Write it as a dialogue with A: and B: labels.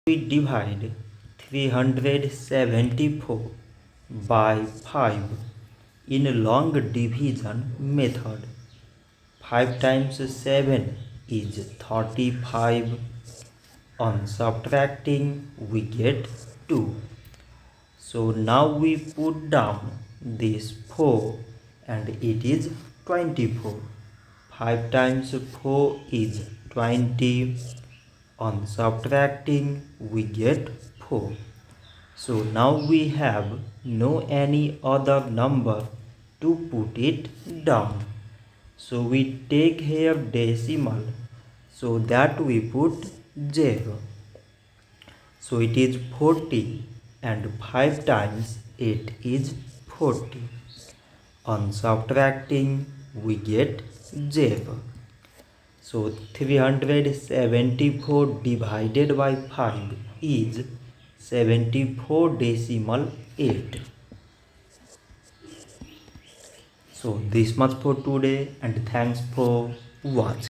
A: we divide 374 by 5 in long division method. 5 times 7 is 35. On subtracting we get 2. So now we put down this 4 and it is 24. 5 times 4 is 20. On subtracting we get 4. So now we have no any other number to put it down. So we take here decimal, so that we put 0. So it is 40 and 5 times 8 is 40. On subtracting we get 0. So 374 divided by 5 is 74.8. So this much for today and thanks for watching.